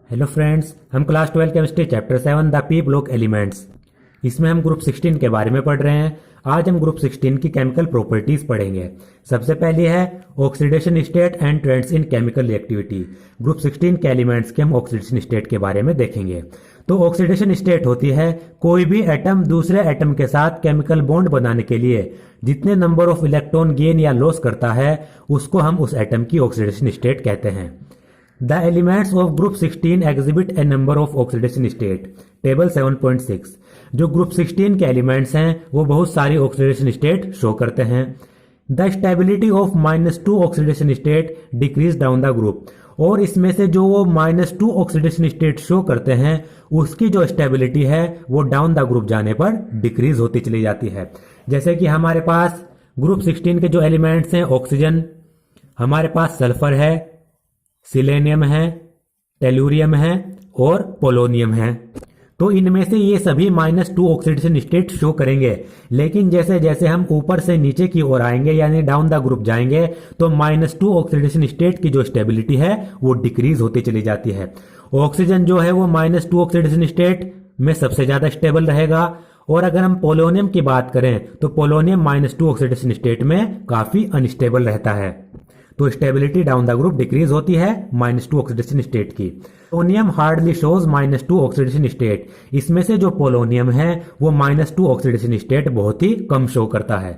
Hello friends, हम class 12 chemistry chapter 7 the P block elements इसमें हम ग्रुप 16 के बारे में पढ़ रहे हैं। आज हम ग्रुप 16 की केमिकल प्रॉपर्टीज पढ़ेंगे। सबसे पहली है oxidation state and trends in chemical reactivity. Group 16 के एलिमेंट्स के हम ऑक्सीडेशन स्टेट के बारे में देखेंगे। तो ऑक्सीडेशन स्टेट होती है कोई भी एटम दूसरे एटम के साथ केमिकल बॉन्ड बनाने के लिए जितने नंबर ऑफ इलेक्ट्रॉन गेन या लॉस करता है उसको हम उस एटम की ऑक्सीडेशन स्टेट कहते हैं। The elements of group 16 exhibit a number of oxidation state. Table 7.6 जो ग्रुप 16 के एलिमेंट्स हैं वो बहुत सारी ऑक्सीडेशन स्टेट शो करते हैं। The stability of -2 oxidation state decrease down the group. और इसमें से जो वो -2 ऑक्सीडेशन स्टेट शो करते हैं उसकी जो स्टेबिलिटी है वो डाउन द ग्रुप जाने पर डिक्रीज होती चली जाती है। जैसे कि हमारे पास ग्रुप 16 के जो एलिमेंट्स हैं ऑक्सीजन, हमारे पास सल्फर है, सिलेनियम है, टेलुरियम है और पोलोनियम है। तो इनमें से ये सभी -2 ऑक्सीडेशन स्टेट शो करेंगे, लेकिन जैसे जैसे हम ऊपर से नीचे की ओर आएंगे यानी डाउन द ग्रुप जाएंगे तो -2 ऑक्सीडेशन स्टेट की जो स्टेबिलिटी है वो डिक्रीज होती चली जाती है। ऑक्सीजन जो है वो -2 ऑक्सीडेशन स्टेट में सबसे ज्यादा स्टेबल रहेगा। और अगर हम पोलोनियम की बात करें तो पोलोनियम -2 ऑक्सीडेशन स्टेट में काफी अनस्टेबल रहता है। तो stability down the group decrease होती है -2 ऑक्सीडेशन स्टेट की। Polonium hardly shows -2 oxidation state. इसमें से जो पोलोनियम है वो -2 ऑक्सीडेशन स्टेट बहुत ही कम शो करता है।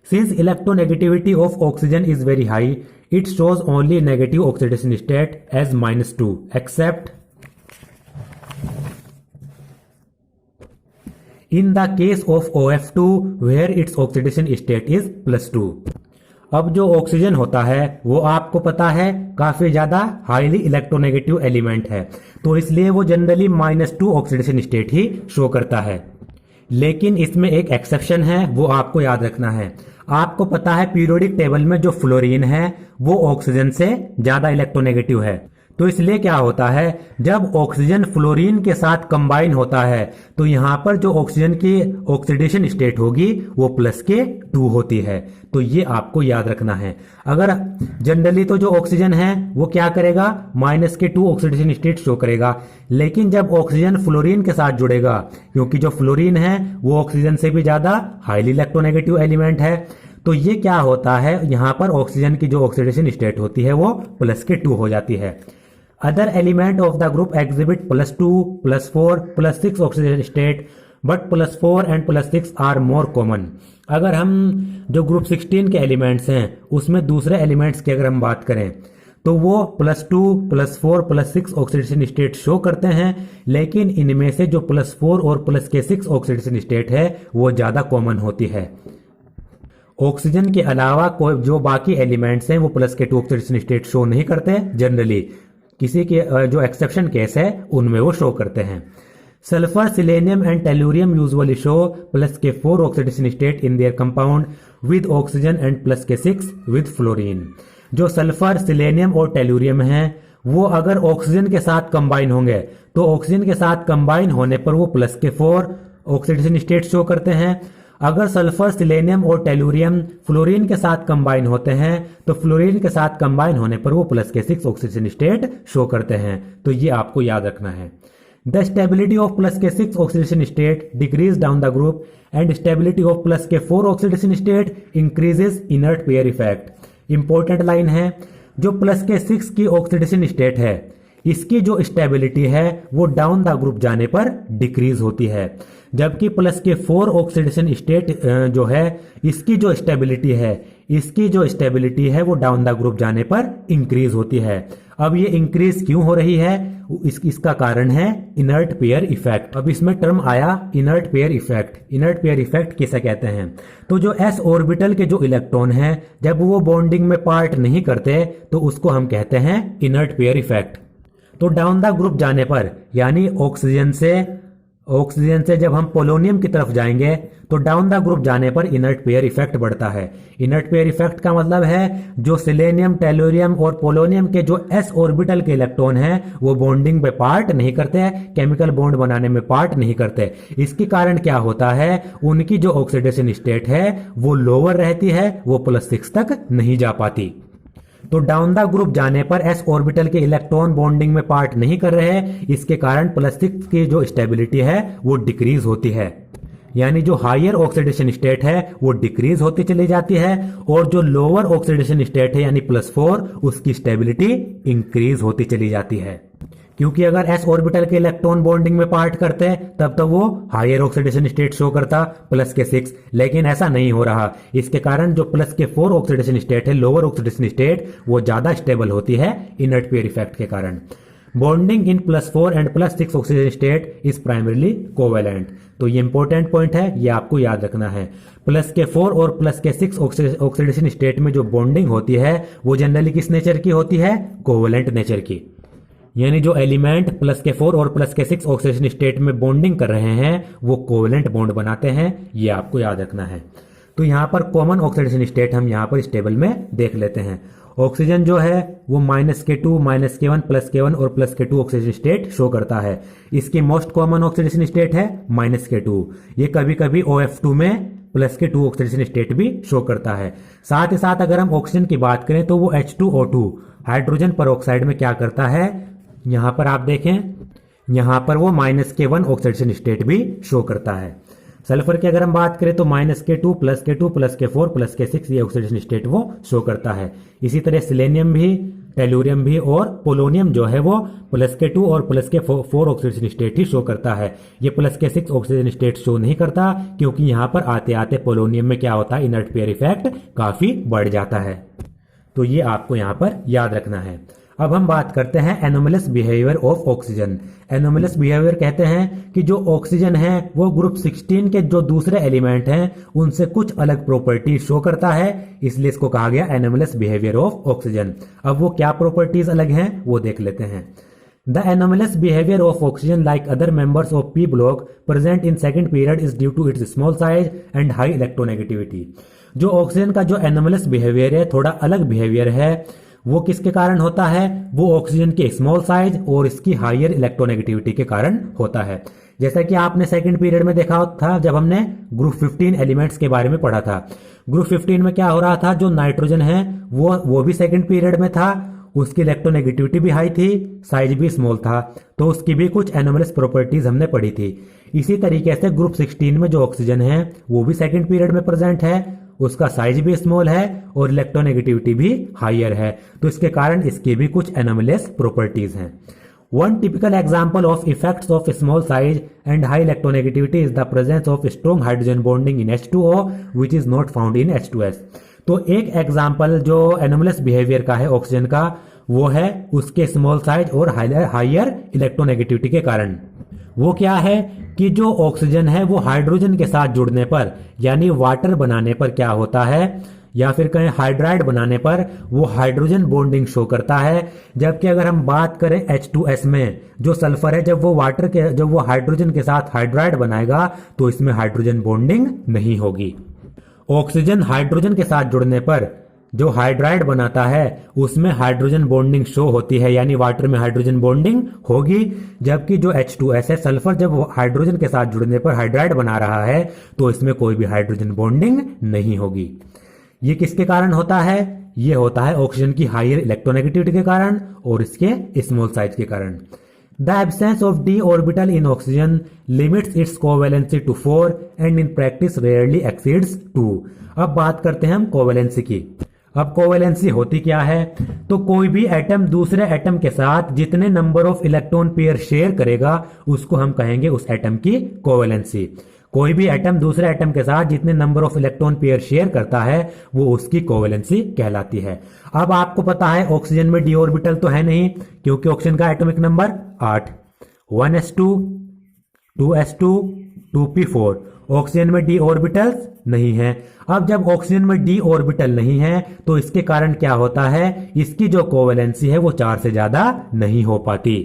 Since electronegativity of oxygen is very high it shows only negative oxidation state as -2 except in the case of OF2 where its oxidation state is +2। अब जो ऑक्सीजन होता है वो आपको पता है काफी ज्यादा हाईली इलेक्ट्रोनेगेटिव एलिमेंट है, तो इसलिए वो जनरली -2 ऑक्सीडेशन स्टेट ही शो करता है। लेकिन इसमें एक एक्सेप्शन है, वो आपको याद रखना है। आपको पता है पीरियोडिक टेबल में जो फ्लोरीन है वो ऑक्सीजन से ज्यादा इलेक्ट्रोनेगेटिव है। तो इसलिए क्या होता है, जब ऑक्सीजन फ्लोरीन के साथ कंबाइन होता है तो यहां पर जो ऑक्सीजन की ऑक्सीडेशन स्टेट होगी वो +2 होती है। तो ये आपको याद रखना है। अगर जनरली तो जो ऑक्सीजन है वो क्या करेगा, -2 ऑक्सीडेशन स्टेट शो करेगा, लेकिन जब ऑक्सीजन फ्लोरीन के साथ जुड़ेगा, क्योंकि जो फ्लोरीन है वो ऑक्सीजन से भी ज्यादा हाईली इलेक्ट्रोनेगेटिव एलिमेंट है, तो ये क्या होता है, यहां पर ऑक्सीजन की जो ऑक्सीडेशन स्टेट होती है वो +2 हो जाती है। Other element of the group exhibit +2, +4, +6 oxidation state, but +4 and +6 are more common। अगर हम जो ग्रुप 16 के एलिमेंट्स हैं उसमें दूसरे एलिमेंट्स की अगर हम बात करें तो वो +2, +4, +6 ऑक्सीडेशन स्टेट शो करते हैं, लेकिन इनमें से जो +4 और +6 ऑक्सीडेशन स्टेट है वो ज्यादा कॉमन होती है। ऑक्सीजन के अलावा कोई जो बाकी एलिमेंट्स हैं वो +2 ऑक्सीडेशन स्टेट शो नहीं करते जनरली, किसी के जो एक्सेप्शन केस है उनमें वो शो करते हैं। Sulphur, selenium and tellurium usually show +4 oxidation state in their compound with oxygen and +6 with fluorine. जो सल्फर, सिलेनियम और टेलुरियम हैं वो अगर ऑक्सीजन के साथ कंबाइन होंगे तो ऑक्सीजन के साथ कंबाइन होने पर वो +4 ऑक्सीडेशन स्टेट शो करते हैं। अगर सल्फर, सिलेनियम और टेलुरियम फ्लोरीन के साथ कंबाइन होते हैं तो फ्लोरीन के साथ कंबाइन होने पर वो +6 ऑक्सीडेशन स्टेट शो करते हैं। तो ये आपको याद रखना है। The stability of +6 oxidation state decrease down the group and stability of +4 oxidation state increases inert pair effect. Important line है, जो +6 की ऑक्सीडेशन स्टेट है इसकी जो स्टेबिलिटी है वो डाउन द ग्रुप जाने पर डिक्रीज होती है, जबकि +4 ऑक्सीडेशन स्टेट जो है इसकी जो स्टेबिलिटी है वो डाउन द ग्रुप जाने पर इंक्रीज होती है। अब ये इंक्रीज क्यों हो रही है, इसका कारण है इनर्ट पेयर इफेक्ट। अब इसमें टर्म आया inert pair effect. Inert pair effect किसे कहते हैं, तो जो s ऑर्बिटल के जो इलेक्ट्रॉन हैं जब वो बॉन्डिंग में पार्ट नहीं करते तो उसको हम कहते हैं इनर्ट पेयर इफेक्ट। तो डाउन द ग्रुप जाने पर यानी ऑक्सीजन से जब हम पोलोनियम की तरफ जाएंगे तो डाउन द ग्रुप जाने पर इनर्ट पेयर इफेक्ट बढ़ता है। इनर्ट पेयर इफेक्ट का मतलब है जो सिलेनियम, टेलुरियम और पोलोनियम के जो s ऑर्बिटल के इलेक्ट्रॉन हैं वो बॉन्डिंग में पार्ट नहीं करते, केमिकल बॉन्ड बनाने में पार्ट नहीं करते। इसके कारण क्या होता है, उनकी जो ऑक्सीडेशन स्टेट है वो लोअर रहती है, वो +6 तक नहीं जा पाती। तो डाउन द ग्रुप जाने पर s ऑर्बिटल के इलेक्ट्रॉन बॉन्डिंग में पार्ट नहीं कर रहे हैं, इसके कारण +6 की जो स्टेबिलिटी है वो डिक्रीज होती है। यानी जो हायर ऑक्सीडेशन स्टेट है वो डिक्रीज होती चली जाती है और जो लोअर ऑक्सीडेशन स्टेट है यानी +4 उसकी स्टेबिलिटी इंक्रीज होती चली जाती है। क्योंकि अगर s ऑर्बिटल के इलेक्ट्रॉन बॉन्डिंग में पार्ट करते हैं तब तो वो हायर ऑक्सीडेशन स्टेट शो करता +6, लेकिन ऐसा नहीं हो रहा। इसके कारण जो +4 ऑक्सीडेशन स्टेट है, लोअर ऑक्सीडेशन स्टेट, वो ज्यादा स्टेबल होती है इनर्ट पेयर इफेक्ट के कारण। Bonding in +4 and +6 oxygen state is primarily covalent. तो ये इंपॉर्टेंट पॉइंट है, ये आपको याद रखना है। +4 और +6 ऑक्सीडेशन स्टेट में जो बॉन्डिंग होती है वो जनरली किस नेचर की होती है? कोवेलेंट नेचर की। यानी जो एलिमेंट +4 और +6 ऑक्सीडेशन स्टेट में बॉन्डिंग कर रहे हैं वो कोवेलेंट बॉन्ड बनाते हैं, ये आपको याद रखना है। तो यहां पर कॉमन ऑक्सीडेशन स्टेट हम यहां पर इस टेबल में देख लेते हैं। ऑक्सीजन जो है वो -K2, -K1, +K1 और +K2 ऑक्सीजन स्टेट शो करता है। इसकी मोस्ट कॉमन ऑक्सीडेशन स्टेट है -K2। ये कभी कभी OF2 में +K2 ऑक्सीडेशन स्टेट भी शो करता है। साथ ही साथ अगर हम ऑक्सीजन की बात करें तो वो H2O2 हाइड्रोजन परऑक्साइड में क्या करता है, यहां पर आप देखें, यहां पर वो -K1 ऑक्सीडेशन स्टेट भी शो करता है। सल्फर की अगर हम बात करें तो -K2, +K2, +K4, +K6 ये ऑक्सीडेशन स्टेट वो शो करता है। इसी तरह सिलेनियम भी, टेलुरियम भी और पोलोनियम जो है वो +K2 और +K4 ऑक्सीडेशन स्टेट ही शो करता है। ये +K6 ऑक्सीजन स्टेट शो नहीं करता क्योंकि यहां पर आते आते पोलोनियम में क्या होता है, इनर्ट पेयर इफेक्ट काफी बढ़ जाता है। तो ये आपको यहां पर याद रखना है। अब हम बात करते हैं anomalous behaviour of oxygen. Anomalous behaviour कहते हैं कि जो ऑक्सीजन है वो ग्रुप 16 के जो दूसरे एलिमेंट हैं उनसे कुछ अलग प्रॉपर्टीज शो करता है, इसलिए इसको कहा गया एनोमलस बिहेवियर ऑफ ऑक्सीजन। अब वो क्या प्रॉपर्टीज अलग हैं वो देख लेते हैं। The anomalous behavior of oxygen, like other members of P block present in second period, is due to its small size and high electronegativity। जो ऑक्सीजन का जो एनोमलस बिहेवियर है, थोड़ा अलग बिहेवियर है, वो किसके कारण होता है? वो ऑक्सीजन के स्मॉल साइज और इसकी हायर इलेक्ट्रोनेगेटिविटी के कारण होता है। जैसा कि आपने सेकंड पीरियड में देखा था जब हमने ग्रुप 15 एलिमेंट्स के बारे में पढ़ा था। ग्रुप 15 में क्या हो रहा था, जो नाइट्रोजन है वो भी सेकंड पीरियड में था, उसकी इलेक्ट्रोनेगेटिविटी भी हाई थी, साइज भी स्मॉल था, तो उसकी भी कुछ एनोमलस प्रॉपर्टीज हमने पढ़ी थी। इसी तरीके से ग्रुप 16 में जो ऑक्सीजन है वो भी सेकंड पीरियड में प्रेजेंट है, उसका साइज भी स्मॉल है और इलेक्ट्रोनेगेटिविटी भी हायर है, तो इसके कारण इसकी भी कुछ एनोमलस प्रॉपर्टीज हैं। One typical example of effects of small size and high electronegativity is the presence of strong hydrogen bonding in H2O which is not found in H2S। तो एक एग्जाम्पल जो एनोमलस बिहेवियर का है oxygen का वो है उसके स्मॉल साइज और हायर इलेक्ट्रोनेगेटिविटी के कारण। वो क्या है कि जो ऑक्सीजन है वो हाइड्रोजन के साथ जुड़ने पर यानी वाटर बनाने पर क्या होता है, या फिर कहें हाइड्राइड बनाने पर वो हाइड्रोजन बॉन्डिंग शो करता है। जबकि अगर हम बात करें H2S में जो सल्फर है, जब वो हाइड्रोजन के साथ हाइड्राइड बनाएगा तो इसमें हाइड्रोजन बॉन्डिंग नहीं होगी। ऑक्सीजन हाइड्रोजन के साथ जुड़ने पर जो हाइड्राइड बनाता है उसमें हाइड्रोजन बॉन्डिंग शो होती है, यानी वाटर में हाइड्रोजन बॉन्डिंग होगी। जबकि जो H2S है, सल्फर जब हाइड्रोजन के साथ जुड़ने पर हाइड्राइड बना रहा है तो इसमें कोई भी हाइड्रोजन बॉन्डिंग नहीं होगी। ये किसके कारण होता है? ये होता है ऑक्सीजन की हायर इलेक्ट्रोनेगेटिविटी के कारण और इसके स्मॉल साइज के कारण। The absence of d orbital in oxygen limits its covalency to 4 and in practice rarely exceeds 2। अब बात करते हैं हम कोवेलेंसी की। अब कोवेलेंसी होती क्या है? तो कोई भी एटम दूसरे एटम के साथ जितने number of electron pair share करेगा उसको हम कहेंगे उस एटम की कोवेलेंसी। कोई भी एटम दूसरे एटम के साथ जितने number of electron pair share करता है वो उसकी कोवेलेंसी कहलाती है। अब आपको पता है ऑक्सीजन में d ऑर्बिटल तो है नहीं क्योंकि ऑक्सीजन का atomic number 8, 1s2, 2s2, 2p4। Oxygen में d ऑर्बिटल्स नहीं है। अब जब ऑक्सीजन में d ऑर्बिटल नहीं है तो इसके कारण क्या होता है, इसकी जो कोवेलेंसी है वो 4 से ज्यादा नहीं हो पाती।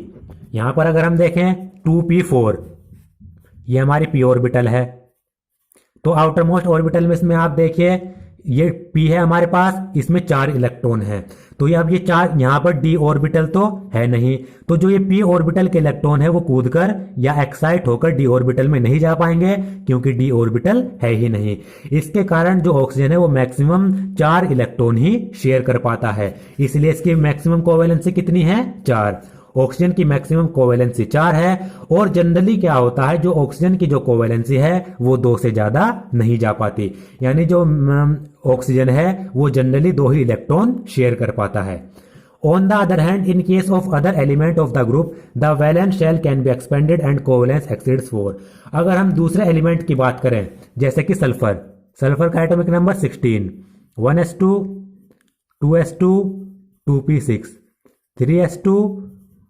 यहां पर अगर हम देखें 2p4 ये हमारी p ऑर्बिटल है, तो आउटर मोस्ट ऑर्बिटल में इसमें आप देखिए ये p है हमारे पास, इसमें 4 इलेक्ट्रॉन है। तो ये अब ये 4 यहां पर d ऑर्बिटल तो है नहीं, तो जो ये p ऑर्बिटल के इलेक्ट्रॉन है वो कूदकर या एक्साइट होकर d ऑर्बिटल में नहीं जा पाएंगे, क्योंकि d ऑर्बिटल है ही नहीं। इसके कारण जो ऑक्सीजन है वो मैक्सिमम 4 इलेक्ट्रॉन ही शेयर कर पाता है, इसलिए इसकी मैक्सिमम कोवेलेंसी कितनी है? 4। ऑक्सीजन की मैक्सिमम कोवेलेंसी 4 है। और जनरली क्या होता है, जो ऑक्सीजन की जो कोवेलेंसी है वो 2 से ज्यादा नहीं जा पाती, यानी जो ऑक्सीजन है वो जनरली 2 ही इलेक्ट्रॉन शेयर कर पाता है। On the other hand, in case of other element of the group, the valence shell can be expanded and covalence exceeds 4। अगर हम दूसरे एलिमेंट की बात करें, जैसे कि सल्फर, सल्फर का atomic number 16, 1s2, 2s2, 2p6, 3s2,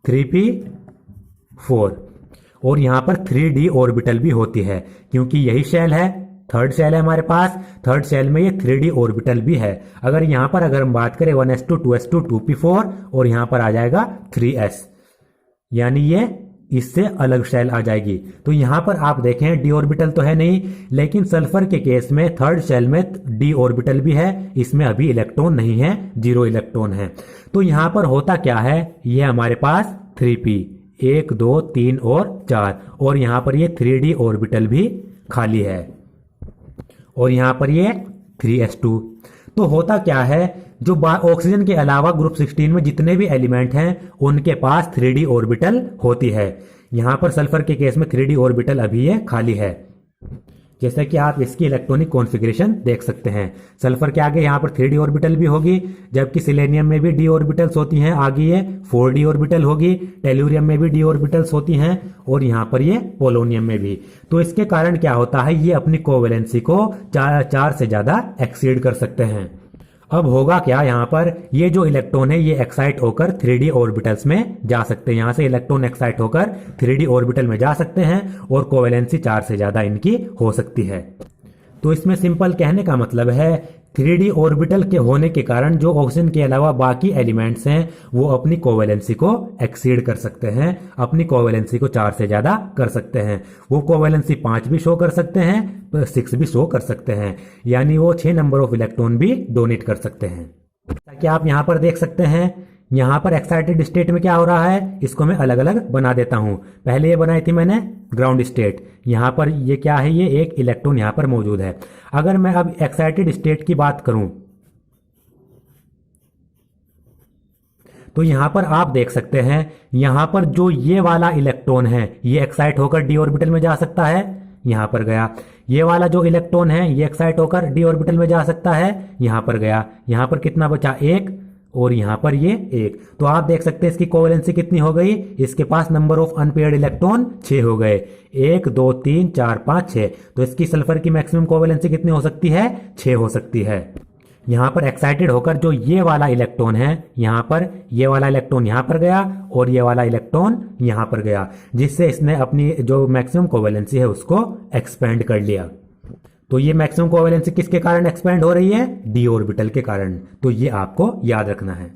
3p4, और यहां पर 3d ऑर्बिटल भी होती है, क्योंकि यही शेल है, थर्ड शेल है हमारे पास, थर्ड शेल में ये 3d ऑर्बिटल भी है। अगर यहां पर अगर हम बात करें 1s2, 2s2, 2p4, और यहां पर आ जाएगा 3s, यानी ये इससे अलग शेल आ जाएगी। तो यहां पर आप देखें d ऑर्बिटल तो है नहीं, लेकिन सल्फर के केस में थर्ड शेल में d ऑर्बिटल भी है, इसमें अभी इलेक्ट्रॉन नहीं है, 0 इलेक्ट्रॉन है। तो यहां पर होता क्या है, ये हमारे पास 3p 1 2 3 और 4, और यहां पर ये 3d ऑर्बिटल भी खाली है, और यहां पर ये 3s2। तो होता क्या है, जो ऑक्सीजन के अलावा ग्रुप 16 में जितने भी एलिमेंट हैं उनके पास 3d ऑर्बिटल होती है। यहां पर सल्फर के केस में 3d ऑर्बिटल अभी ये खाली है, जैसा कि आप इसकी इलेक्ट्रॉनिक कॉन्फ़िगरेशन देख सकते हैं। सल्फर के आगे यहाँ पर 3d ऑर्बिटल भी होगी, जबकि सिलेनियम में भी d ऑर्बिटल्स होती हैं, आगे ये 4d ऑर्बिटल होगी, टेलुरियम में भी d ऑर्बिटल्स होती हैं, और यहाँ पर ये पोलोनियम में भी। तो इसके कारण क्या होता है, ये अपनी कोवेलेंसी को 4 से ज्यादा एक्सीड कर सकते हैं। अब होगा क्या, यहाँ पर ये जो इलेक्ट्रॉन है ये एक्साइट होकर 3d ऑर्बिटल्स में जा सकते हैं, यहाँ से इलेक्ट्रॉन एक्साइट होकर 3d ऑर्बिटल में जा सकते हैं, और कोवेलेंसी 4 से ज्यादा इनकी हो सकती है। तो इसमें सिंपल कहने का मतलब है 3d ऑर्बिटल के होने के कारण जो ऑक्सीजन के अलावा बाकी एलिमेंट्स हैं वो अपनी कोवेलेंसी को एक्सीड कर सकते हैं, अपनी कोवेलेंसी को 4 से ज्यादा कर सकते हैं। वो कोवेलेंसी 5 भी शो कर सकते हैं, 6 भी शो कर सकते हैं, यानी वो 6 नंबर ऑफ इलेक्ट्रॉन भी डोनेट कर सकते हैं। ताकि आप यहाँ पर देख सकते हैं, यहाँ पर एक्साइटेड स्टेट में क्या हो रहा है, इसको मैं अलग अलग बना देता हूं। पहले ये बनाई थी मैंने ग्राउंड स्टेट, यहाँ पर ये क्या है, ये एक इलेक्ट्रॉन यहाँ पर मौजूद है। अगर मैं अब एक्साइटेड स्टेट की बात करूं तो यहाँ पर आप देख सकते हैं, यहाँ पर जो ये वाला इलेक्ट्रॉन है ये एक्साइट होकर d ऑर्बिटल में जा सकता है, यहाँ पर गया। ये वाला जो इलेक्ट्रॉन है ये एक्साइट होकर d ऑर्बिटल में जा सकता है, यहाँ पर गया। यहाँ पर कितना बचा, 1, और यहाँ पर ये 1। तो आप देख सकते हैं इसकी कोवेलेंसी कितनी हो गई, इसके पास नंबर ऑफ अनपेयर्ड इलेक्ट्रॉन 6 हो गए, 1 2 3 4 5 6। तो इसकी सल्फर की मैक्सिमम कोवेलेंसी कितनी हो सकती है, 6 हो सकती है। यहाँ पर एक्साइटेड होकर जो ये वाला इलेक्ट्रॉन है, यहाँ पर ये वाला इलेक्ट्रॉन यहाँ पर गया, और ये वाला इलेक्ट्रॉन यहाँ पर गया, जिससे इसने अपनी जो मैक्सिमम कोवेलेंसी है उसको एक्सपेंड कर लिया। तो ये मैक्सिमम कोवेलेंसी किसके कारण एक्सपेंड हो रही है, d ऑर्बिटल के कारण। तो ये आपको याद रखना है।